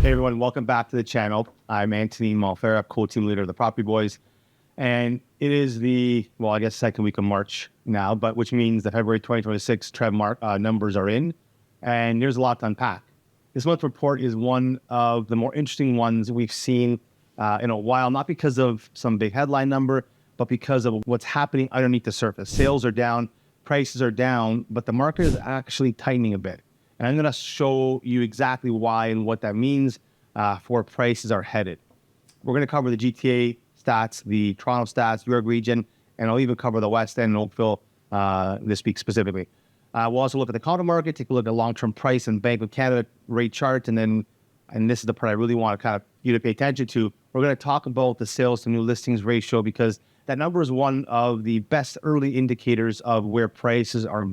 Hey everyone, welcome back to the channel. I'm Anthony Malfera, co-team leader of the Property Boys. And it is the, well, I guess second week of March now, but which means the February 2026 numbers are in, and there's a lot to unpack. This month's report is one of the more interesting ones we've seen in a while, not because of some big headline number, but because of what's happening underneath the surface. Sales are down, prices are down, but the market is actually tightening a bit. And I'm going to show you exactly why and what that means for where prices are headed. We're going to cover the GTA stats, the Toronto stats, York Region, and I'll even cover the West End and Oakville this week specifically. We'll also look at the condo market, take a look at long-term price and Bank of Canada rate chart, and then, and this is the part I really want to kind of you to pay attention to, we're going to talk about the sales to new listings ratio, because that number is one of the best early indicators of where prices are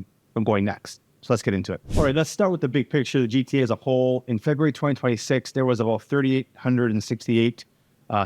going next. So let's get into it. All right, let's start with the big picture, the GTA as a whole. In February 2026, there was about 3,868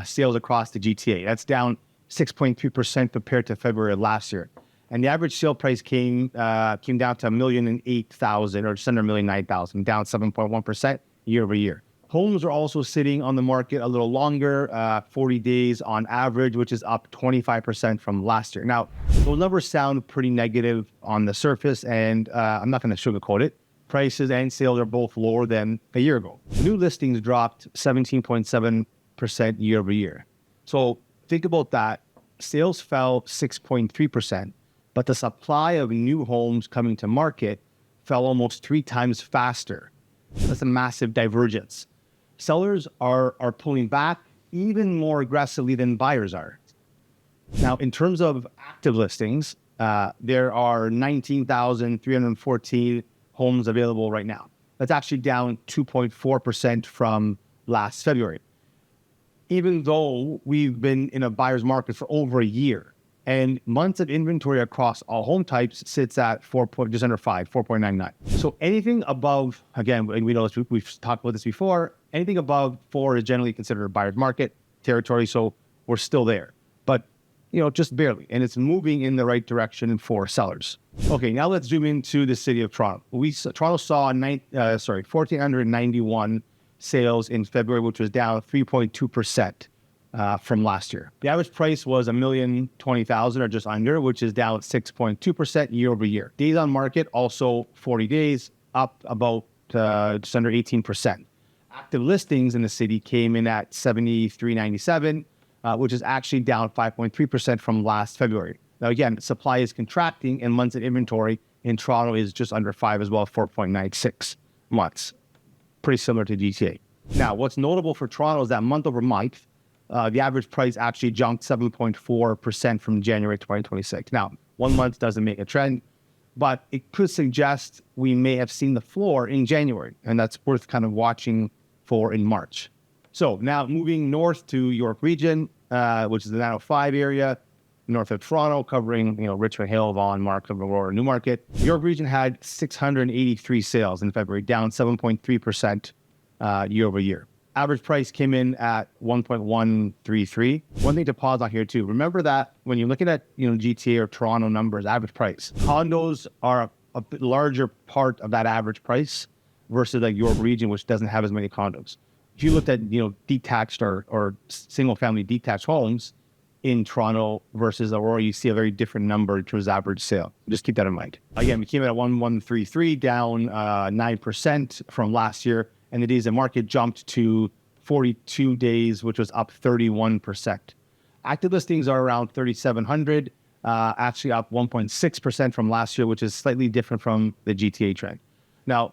sales across the GTA. That's down 6.3% compared to February of last year. And the average sale price came down to $1,008,000, or just under $1,009,000, down 7.1% year over year. Homes are also sitting on the market a little longer, 40 days on average, which is up 25% from last year. Now, those numbers sound pretty negative on the surface, and I'm not going to sugarcoat it. Prices and sales are both lower than a year ago. New listings dropped 17.7% year over year. So think about that. Sales fell 6.3%, but the supply of new homes coming to market fell almost 3 times faster. That's a massive divergence. Sellers are pulling back even more aggressively than buyers are. Now, in terms of active listings, there are 19,314 homes available right now. That's actually down 2.4% from last February. Even though we've been in a buyer's market for over a year, and months of inventory across all home types sits at just under 5, 4.99. So anything above, again, we know this, we've talked about this before, anything above 4 is generally considered a buyer's market territory. So we're still there, but just barely. And it's moving in the right direction for sellers. Okay, now let's zoom into the city of Toronto. Toronto saw 1,491 sales in February, which was down 3.2%. From last year. The average price was $1,020,000 or just under, which is down 6.2% year over year. Days on market, also 40 days, up about just under 18%. Active listings in the city came in at 7,397, which is actually down 5.3% from last February. Now again, supply is contracting, and months of inventory in Toronto is just under 5 as well, 4.96 months. Pretty similar to GTA. Now, what's notable for Toronto is that month over month, the average price actually jumped 7.4% from January 2026. Now, 1 month doesn't make a trend, but it could suggest we may have seen the floor in January, and that's worth kind of watching for in March. So now moving north to York Region, which is the 905 area, north of Toronto, covering Richmond Hill, Vaughan, Markham, Aurora, Newmarket. York Region had 683 sales in February, down 7.3% year over year. Average price came in at 1.133. One thing to pause on here too. Remember that when you're looking at GTA or Toronto numbers, average price, condos are a bit larger part of that average price versus like York Region, which doesn't have as many condos. If you looked at detached or single family detached homes in Toronto versus Aurora, you see a very different number in terms of average sale. Just keep that in mind. Again, we came in at 1.133, down 9% from last year. And the days of market jumped to 42 days, which was up 31%. Active listings are around 3,700, actually up 1.6% from last year, which is slightly different from the GTA trend. Now,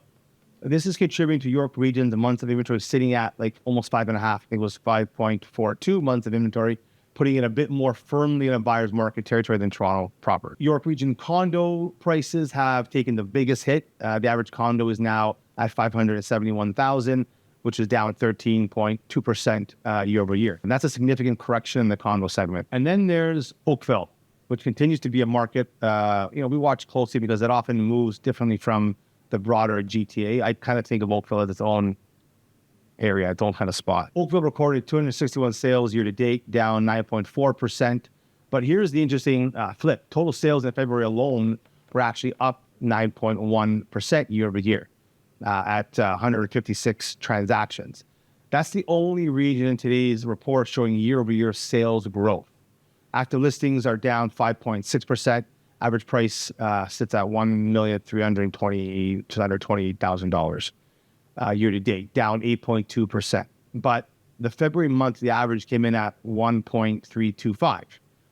this is contributing to York Region. The months of inventory sitting at like almost 5.5. I think it was 5.42 months of inventory, putting it a bit more firmly in a buyer's market territory than Toronto proper. York Region condo prices have taken the biggest hit. The average condo is now at $571,000, which is down 13.2% year over year. And that's a significant correction in the condo segment. And then there's Oakville, which continues to be a market, we watch closely because it often moves differently from the broader GTA. I kind of think of Oakville as its own area, its own kind of spot. Oakville recorded 261 sales year to date, down 9.4%. But here's the interesting flip. Total sales in February alone were actually up 9.1% year over year. At 156 transactions. That's the only region in today's report showing year-over-year sales growth. Active listings are down 5.6%. Average price sits at $1,328,000 year to date, down 8.2%. But the February month, the average came in at 1.325,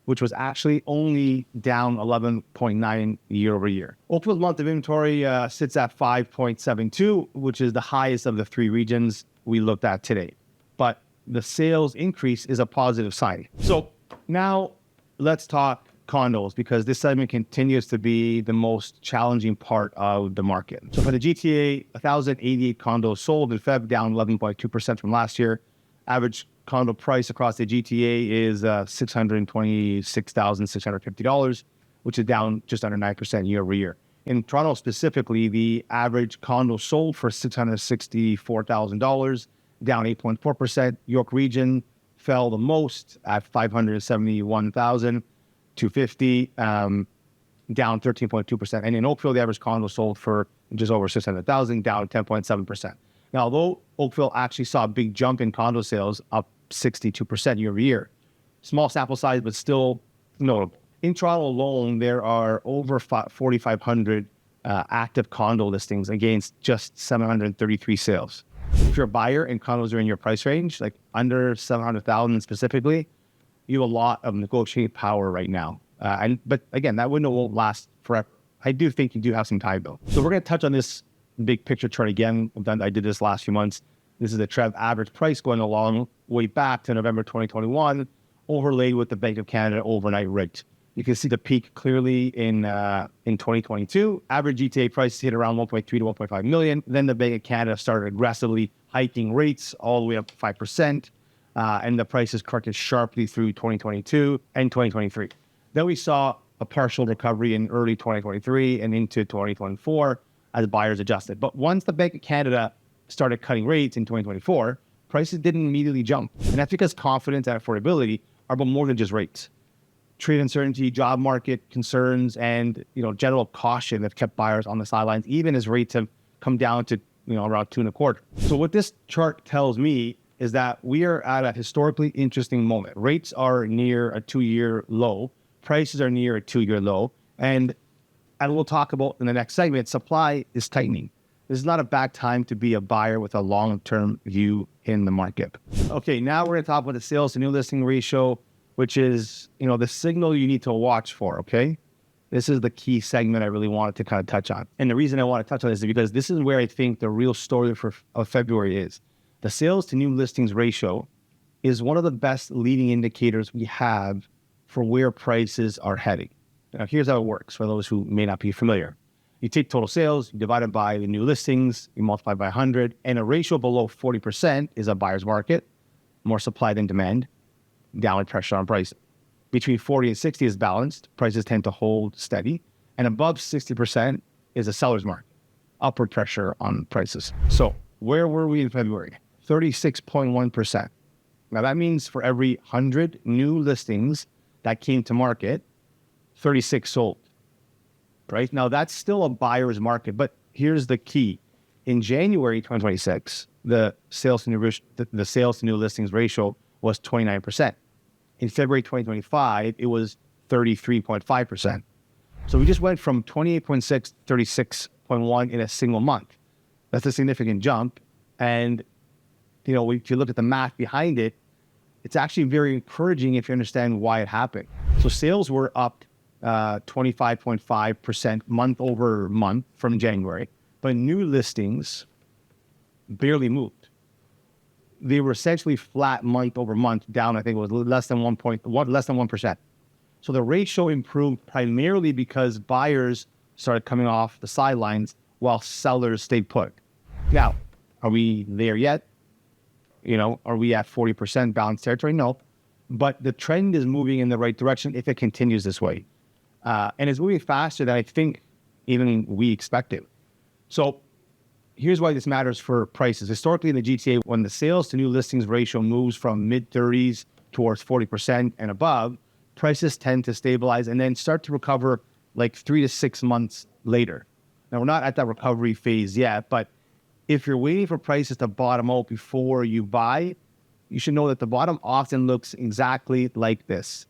which was actually only down 11.9 year over year. Oakville's month of inventory sits at 5.72, which is the highest of the three regions we looked at today. But the sales increase is a positive sign. So now let's talk condos, because this segment continues to be the most challenging part of the market. So for the GTA, 1,088 condos sold in Feb, down 11.2% from last year. Average condo price across the GTA is $626,650, which is down just under 9% year over year. In Toronto specifically, the average condo sold for $664,000, down 8.4%. York Region fell the most at $571,250, down 13.2%. And in Oakville, the average condo sold for just over $600,000, down 10.7%. Now, although Oakville actually saw a big jump in condo sales, up 62% year over year, small sample size, but still notable. In Toronto alone, there are over 4,500 active condo listings against just 733 sales. If you're a buyer and condos are in your price range, like under 700,000 specifically, you have a lot of negotiating power right now. But again, that window won't last forever. I do think you do have some time though. So we're going to touch on this big picture chart again. I did this last few months. This is the Trev average price going a long way back to November 2021, overlaid with the Bank of Canada overnight rate. You can see the peak clearly in 2022. Average GTA prices hit around 1.3 to 1.5 million. Then the Bank of Canada started aggressively hiking rates all the way up to 5%. And the prices corrected sharply through 2022 and 2023. Then we saw a partial recovery in early 2023 and into 2024 as buyers adjusted. But once the Bank of Canada started cutting rates in 2024, prices didn't immediately jump. And that's because confidence and affordability are about more than just rates. Trade uncertainty, job market concerns, and general caution have kept buyers on the sidelines, even as rates have come down to around 2.25. So what this chart tells me is that we are at a historically interesting moment. Rates are near a 2-year low. Prices are near a 2-year low. And we'll talk about in the next segment, supply is tightening. This is not a bad time to be a buyer with a long-term view in the market. Okay, now we're going to talk about the sales to new listing ratio, which is, the signal you need to watch for, okay? This is the key segment I really wanted to kind of touch on. And the reason I want to touch on this is because this is where I think the real story of February is. The sales to new listings ratio is one of the best leading indicators we have for where prices are heading. Now, here's how it works for those who may not be familiar. You take total sales, you divide it by the new listings, you multiply by 100, and a ratio below 40% is a buyer's market, more supply than demand, downward pressure on pricing. Between 40 and 60 is balanced, prices tend to hold steady, and above 60% is a seller's market, upward pressure on prices. So where were we in February? 36.1%. Now that means for every 100 new listings that came to market, 36 sold, right? Now that's still a buyer's market, but here's the key. In January 2026, the sales to new listings ratio was 29%. In February 2025, it was 33.5%. So we just went from 28.6 to 36.1 in a single month. That's a significant jump. And, if you look at the math behind it, it's actually very encouraging if you understand why it happened. So sales were up 25.5% month over month from January, but new listings barely moved. They were essentially flat month over month, down, I think it was less than 1%. So the ratio improved primarily because buyers started coming off the sidelines while sellers stayed put. Now, are we there yet? Are we at 40% balanced territory? No, but the trend is moving in the right direction if it continues this way. And it's moving faster than I think even we expected. So here's why this matters for prices. Historically in the GTA, when the sales to new listings ratio moves from mid-30s towards 40% and above, prices tend to stabilize and then start to recover like 3 to 6 months later. Now, we're not at that recovery phase yet, but If you're waiting for prices to bottom out before you buy, you should know that the bottom often looks exactly like this.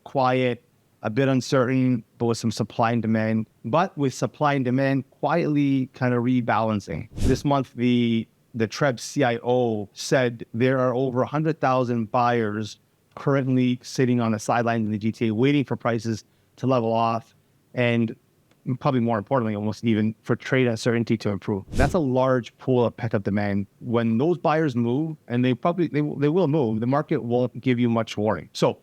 Quiet, a bit uncertain, but with some supply and demand. But with supply and demand quietly kind of rebalancing. This month, the TREB CIO said there are over 100,000 buyers currently sitting on the sidelines in the GTA waiting for prices to level off, and probably more importantly, almost even for trade uncertainty to improve. That's a large pool of pent-up demand. When those buyers move, and they will move, the market won't give you much warning. So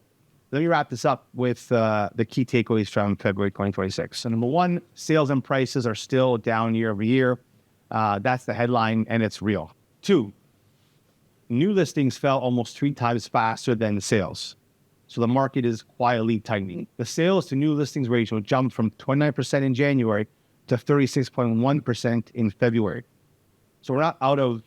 let me wrap this up with the key takeaways from February 2026. So number one, sales and prices are still down year over year. That's the headline, and it's real. Two, new listings fell almost 3 times faster than the sales. So the market is quietly tightening. The sales to new listings ratio jumped from 29% in January to 36.1% in February. So we're not out of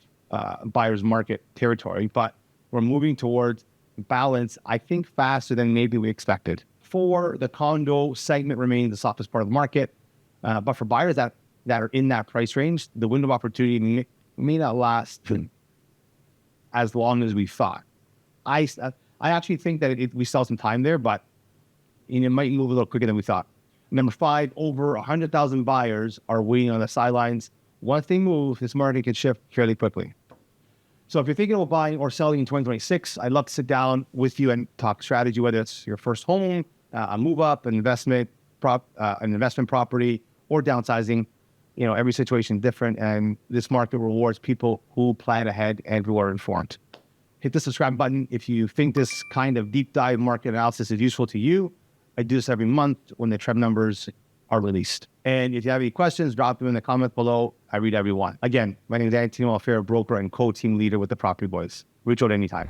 buyer's market territory, but we're moving towards balance, I think, faster than maybe we expected. 4, the condo segment remains the softest part of the market. But for buyers that are in that price range, the window of opportunity may not last as long as we thought. I actually think that we still have some time there, but it might move a little quicker than we thought. Number 5, over 100,000 buyers are waiting on the sidelines. Once they move, this market can shift fairly quickly. So if you're thinking about buying or selling in 2026, I'd love to sit down with you and talk strategy, whether it's your first home, a move up, an investment property, or downsizing. Every situation is different, and this market rewards people who plan ahead and who are informed. Hit the subscribe button if you think this kind of deep dive market analysis is useful to you. I do this every month when the TREB numbers are released. And if you have any questions, drop them in the comments below. I read every one. Again, my name is Anthony Malfair, broker and co-team leader with the Property Boys. Reach out anytime.